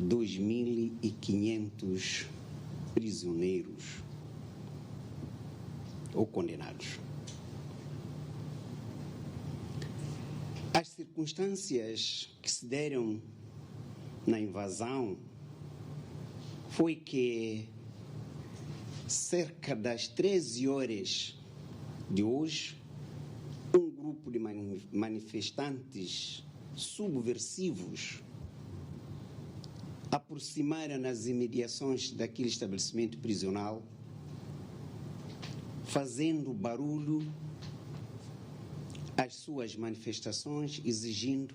2.500 prisioneiros ou condenados. As circunstâncias que se deram na invasão foi que cerca das 13 horas de hoje, um grupo de manifestantes subversivos aproximaram nas imediações daquele estabelecimento prisional, fazendo barulho às suas manifestações, exigindo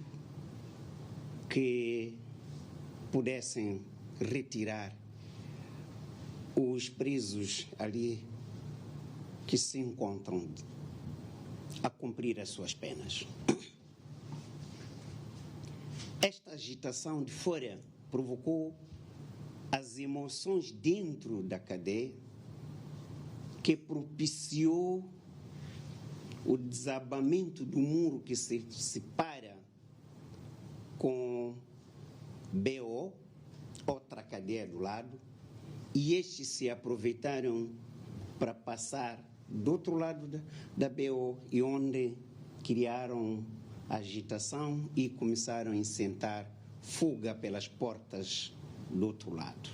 que pudessem retirar os presos ali que se encontram a cumprir as suas penas. Esta agitação de fora provocou as emoções dentro da cadeia, que propiciou o desabamento do muro que se separa com BO, outra cadeia do lado, e estes se aproveitaram para passar do outro lado da BO, e onde criaram agitação e começaram a incentar fuga pelas portas do outro lado.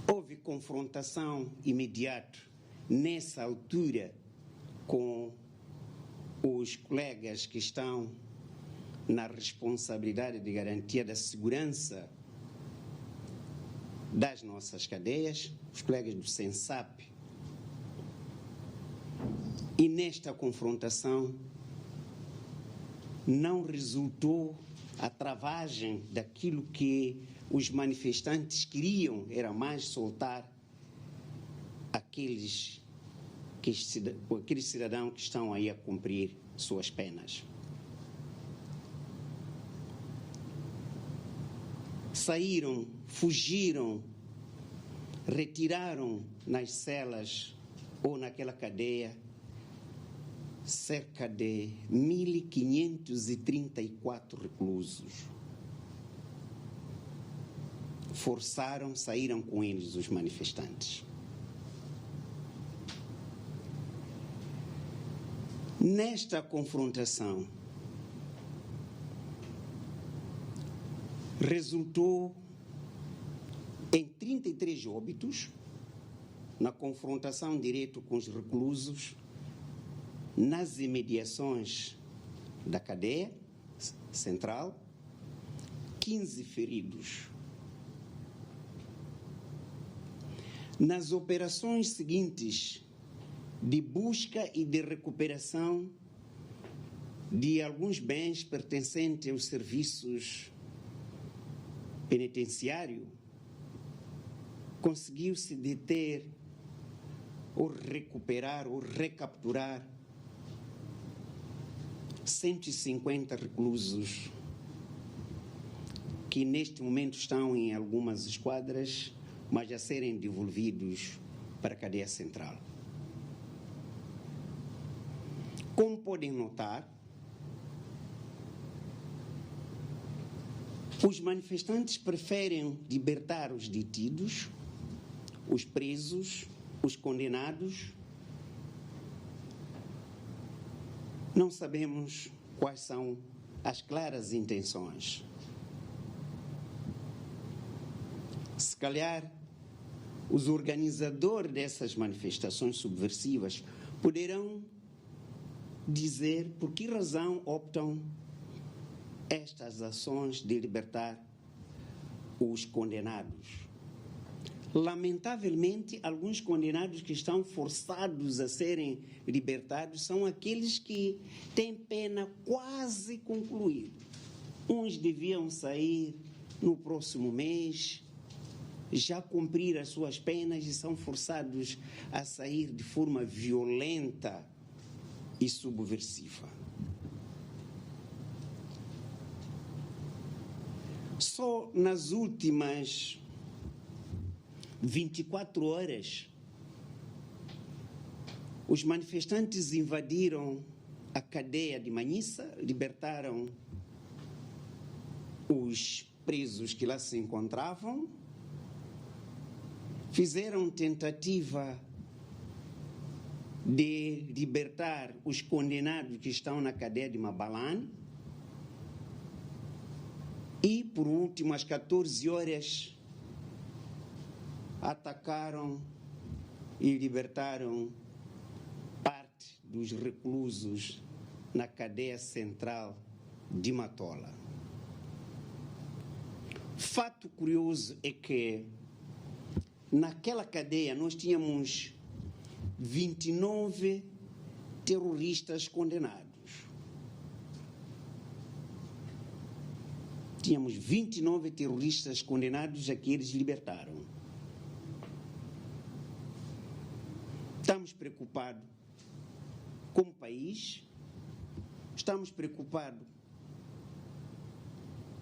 Houve confrontação imediata nessa altura com os colegas que estão na responsabilidade de garantia da segurança das nossas cadeias, os colegas do SENSAP. E nesta confrontação não resultou a travagem daquilo que os manifestantes queriam, era mais soltar aqueles cidadãos que estão aí a cumprir suas penas. Saíram, fugiram, retiraram nas celas ou naquela cadeia cerca de 1.534 reclusos. Forçaram, saíram com eles os manifestantes. Nesta confrontação, resultou em 33 óbitos na confrontação direta com os reclusos nas imediações da cadeia central, 15 feridos. Nas operações seguintes de busca e de recuperação de alguns bens pertencentes aos serviços penitenciários, conseguiu-se deter ou recuperar ou recapturar 150 reclusos que neste momento estão em algumas esquadras, mas a serem devolvidos para a cadeia central. Como podem notar, os manifestantes preferem libertar os detidos, os presos, os condenados. Não sabemos quais são as claras intenções. Se calhar, os organizadores dessas manifestações subversivas poderão dizer por que razão optam estas ações de libertar os condenados. Lamentavelmente, alguns condenados que estão forçados a serem libertados são aqueles que têm pena quase concluída. Uns deviam sair no próximo mês, já cumprir as suas penas e são forçados a sair de forma violenta e subversiva. Só nas últimas 24 horas, os manifestantes invadiram a cadeia de Manhissa, libertaram os presos que lá se encontravam, fizeram tentativa de libertar os condenados que estão na cadeia de Mabalane e, por último, às 14 horas, atacaram e libertaram parte dos reclusos na cadeia central de Matola. Fato curioso é que naquela cadeia nós tínhamos 29 terroristas condenados. Tínhamos 29 terroristas condenados a que eles libertaram. Estamos preocupados como país, estamos preocupados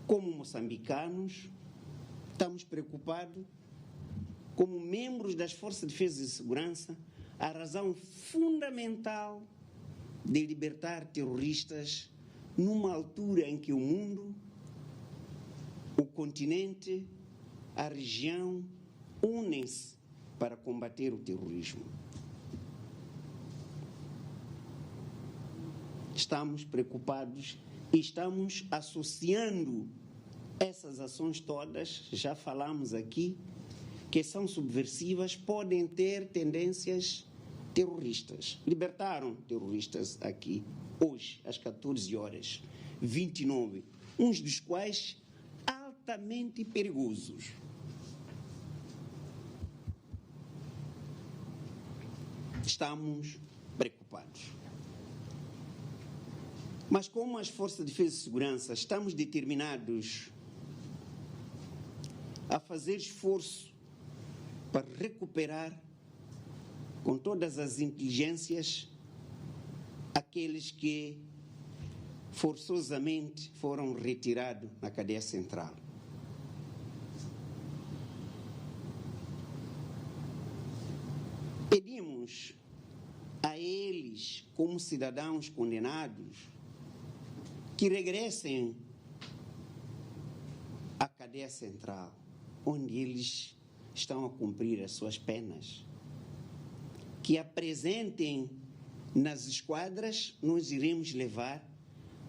como moçambicanos, estamos preocupados como membros das Forças de Defesa e Segurança. A razão fundamental de libertar terroristas numa altura em que o mundo, o continente, a região unem-se para combater o terrorismo. Estamos preocupados e estamos associando essas ações todas, já falamos aqui, que são subversivas, podem ter tendências terroristas. Libertaram terroristas aqui, hoje, às 14 horas, 29, uns dos quais altamente perigosos. Estamos preocupados. Mas como as Forças de Defesa e Segurança estamos determinados a fazer esforço para recuperar com todas as inteligências aqueles que forçosamente foram retirados na cadeia central. Pedimos a eles, como cidadãos condenados, que regressem à cadeia central, onde eles estão a cumprir as suas penas, que apresentem nas esquadras, nós iremos levar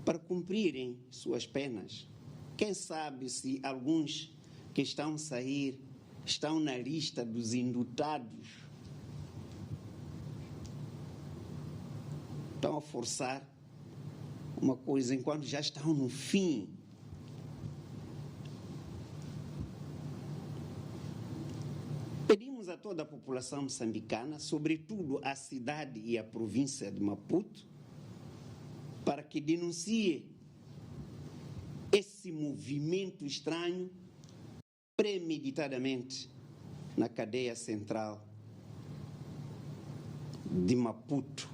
para cumprirem suas penas. Quem sabe se alguns que estão a sair estão na lista dos indultados, estão a forçar uma coisa enquanto já estão no fim. Pedimos a toda a população moçambicana, sobretudo a cidade e a província de Maputo, para que denuncie esse movimento estranho premeditadamente na cadeia central de Maputo,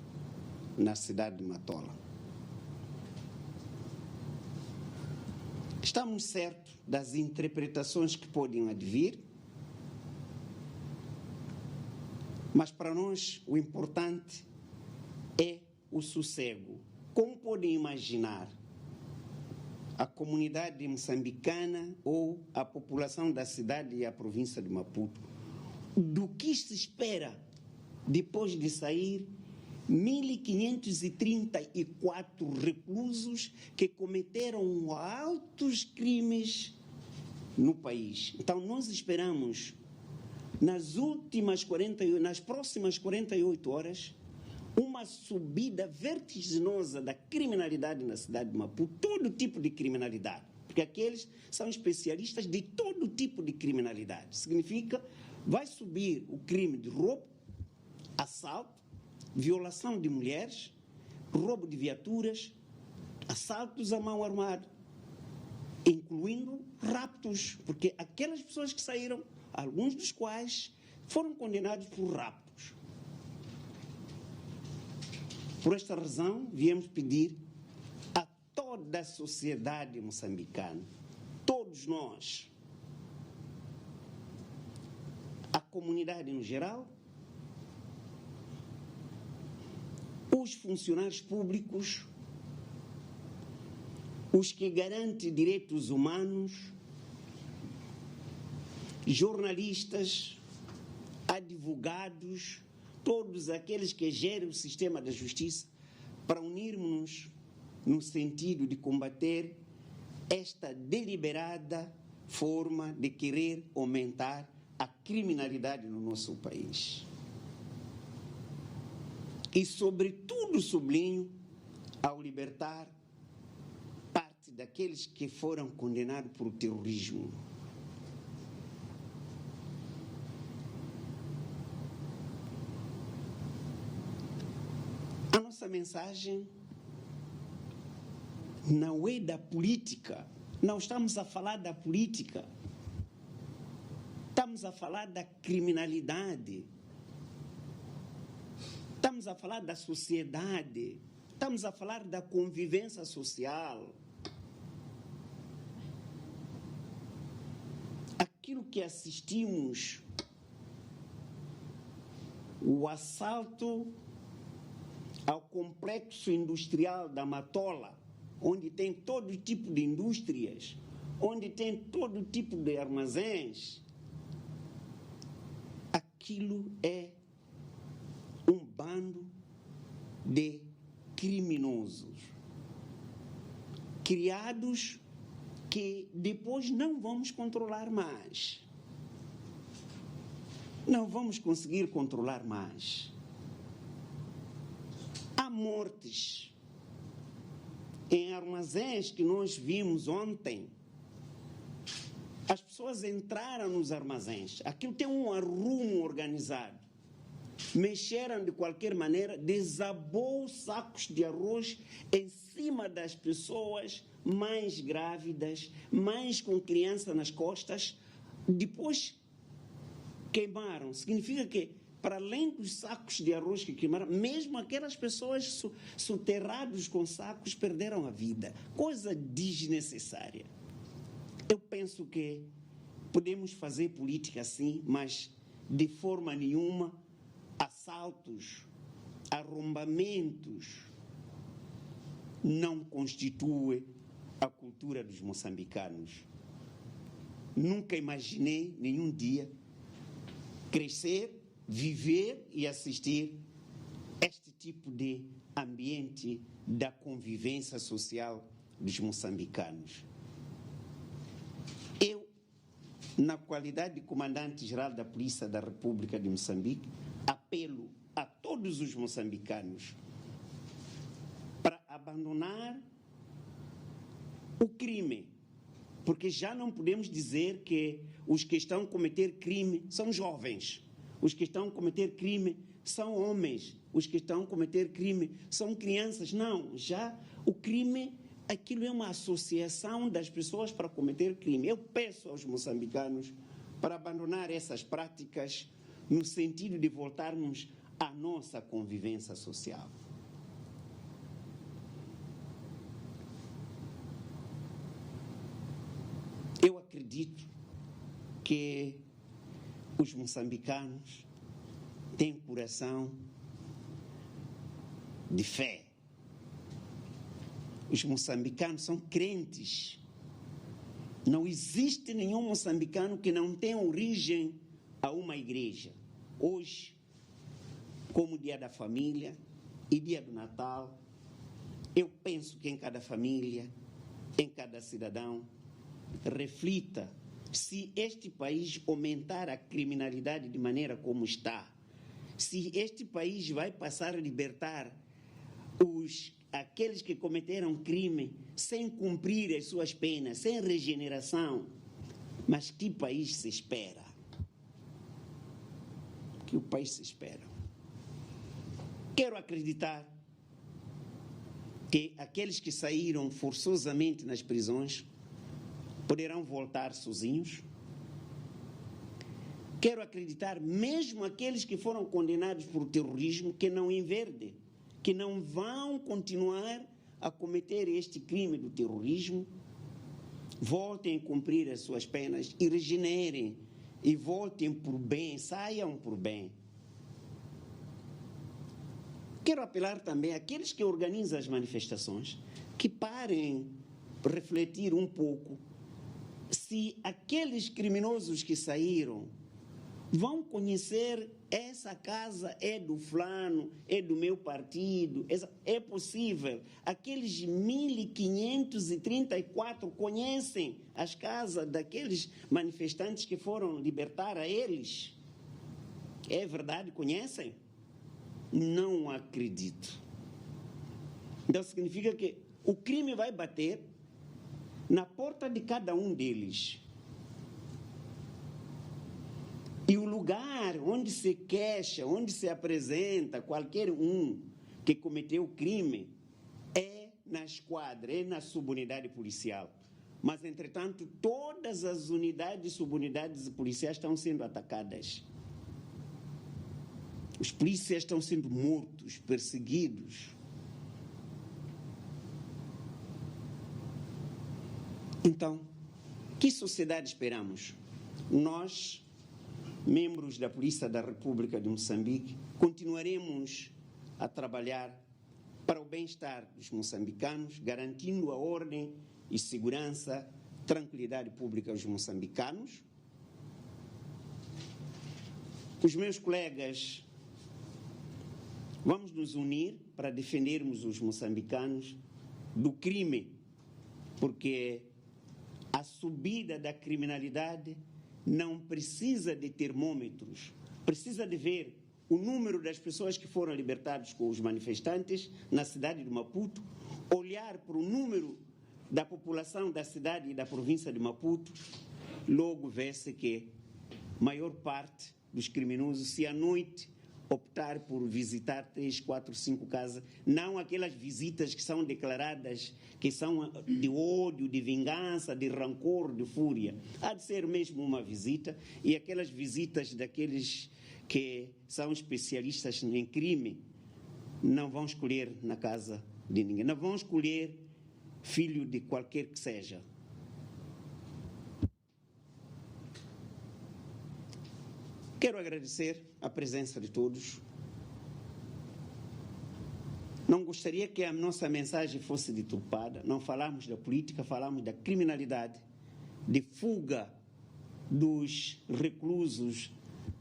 na cidade de Matola. Estamos certos das interpretações que podem advir, mas para nós o importante é o sossego. Como podem imaginar, a comunidade moçambicana ou a população da cidade e a província de Maputo, do que se espera depois de sair 1.534 reclusos que cometeram altos crimes no país. Então, nós esperamos, nas próximas 48 horas, uma subida vertiginosa da criminalidade na cidade de Maputo, todo tipo de criminalidade, porque aqueles são especialistas de todo tipo de criminalidade. Significa, vai subir o crime de roubo, assalto, violação de mulheres, roubo de viaturas, assaltos à mão armada, incluindo raptos, porque aquelas pessoas que saíram, alguns dos quais foram condenados por raptos. Por esta razão, viemos pedir a toda a sociedade moçambicana, todos nós, a comunidade no geral, os funcionários públicos, os que garantem direitos humanos, jornalistas, advogados, todos aqueles que gerem o sistema da justiça, para unirmos-nos no sentido de combater esta deliberada forma de querer aumentar a criminalidade no nosso país. E, sobretudo, sublinho, ao libertar parte daqueles que foram condenados por terrorismo. A nossa mensagem não é da política, não estamos a falar da política, estamos a falar da criminalidade, estamos a falar da sociedade, estamos a falar da convivência social. Aquilo que assistimos, o assalto ao complexo industrial da Matola, onde tem todo tipo de indústrias, onde tem todo tipo de armazéns, aquilo é um bando de criminosos, criados que depois não vamos controlar mais. Não vamos conseguir controlar mais. Há mortes em armazéns que nós vimos ontem. As pessoas entraram nos armazéns, aquilo tem um arrumo organizado. Mexeram de qualquer maneira, desabou sacos de arroz em cima das pessoas mais grávidas, mais com criança nas costas. Depois queimaram. Significa que, para além dos sacos de arroz que queimaram, mesmo aquelas pessoas soterradas com sacos perderam a vida. Coisa desnecessária. Eu penso que podemos fazer política assim, mas de forma nenhuma assaltos, arrombamentos não constituem a cultura dos moçambicanos. Nunca imaginei nenhum dia crescer, viver e assistir este tipo de ambiente da convivência social dos moçambicanos. Eu, na qualidade de comandante-geral da Polícia da República de Moçambique, apelo a todos os moçambicanos para abandonar o crime, porque já não podemos dizer que os que estão a cometer crime são jovens, os que estão a cometer crime são homens, os que estão a cometer crime são crianças. Não, já o crime, aquilo é uma associação das pessoas para cometer crime. Eu peço aos moçambicanos para abandonar essas práticas no sentido de voltarmos à nossa convivência social. Eu acredito que os moçambicanos têm coração de fé. Os moçambicanos são crentes. Não existe nenhum moçambicano que não tenha origem a uma igreja. Hoje, como dia da família e dia do Natal, eu penso que em cada família, em cada cidadão, reflita se este país aumentar a criminalidade de maneira como está, se este país vai passar a libertar aqueles que cometeram crime sem cumprir as suas penas, sem regeneração. Mas que país se espera? Que o país se espera? Quero acreditar que aqueles que saíram forçosamente nas prisões poderão voltar sozinhos. Quero acreditar, mesmo aqueles que foram condenados por terrorismo, que não enverdem, que não vão continuar a cometer este crime do terrorismo, voltem a cumprir as suas penas e regenerem, e voltem por bem, saiam por bem. Quero apelar também àqueles que organizam as manifestações, que parem refletir um pouco se aqueles criminosos que saíram vão conhecer essa casa é do fulano, é do meu partido. É possível. Aqueles 1.534 conhecem as casas daqueles manifestantes que foram libertar a eles. É verdade, conhecem? Não acredito. Então significa que o crime vai bater na porta de cada um deles. E o lugar onde se queixa, onde se apresenta qualquer um que cometeu o crime é na esquadra, é na subunidade policial. Mas, entretanto, todas as unidades e subunidades policiais estão sendo atacadas. Os polícias estão sendo mortos, perseguidos. Então, que sociedade esperamos? Nós, membros da Polícia da República de Moçambique, continuaremos a trabalhar para o bem-estar dos moçambicanos, garantindo a ordem e segurança, tranquilidade pública aos moçambicanos. Os meus colegas, vamos nos unir para defendermos os moçambicanos do crime, porque a subida da criminalidade não precisa de termômetros, precisa de ver o número das pessoas que foram libertadas com os manifestantes na cidade de Maputo, olhar para o número da população da cidade e da província de Maputo, logo vê-se que a maior parte dos criminosos, se à noite optar por visitar 3, 4, 5 casas, não aquelas visitas que são declaradas, que são de ódio, de vingança, de rancor, de fúria. Há de ser mesmo uma visita, e aquelas visitas daqueles que são especialistas em crime não vão escolher na casa de ninguém, não vão escolher filho de qualquer que seja. Quero agradecer a presença de todos. Não gostaria que a nossa mensagem fosse deturpada. Não falamos da política, falamos da criminalidade, de fuga dos reclusos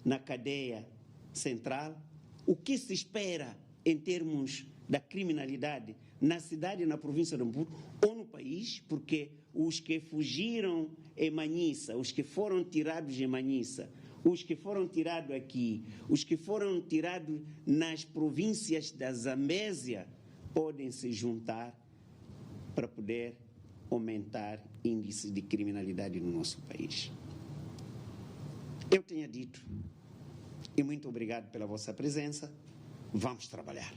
na cadeia central. O que se espera em termos da criminalidade na cidade e na província de Maputo ou no país, porque os que fugiram em Manhissa, os que foram tirados em Manhissa, os que foram tirados aqui, os que foram tirados nas províncias da Zambésia, podem se juntar para poder aumentar índices de criminalidade no nosso país. Eu tenho dito, e muito obrigado pela vossa presença, vamos trabalhar.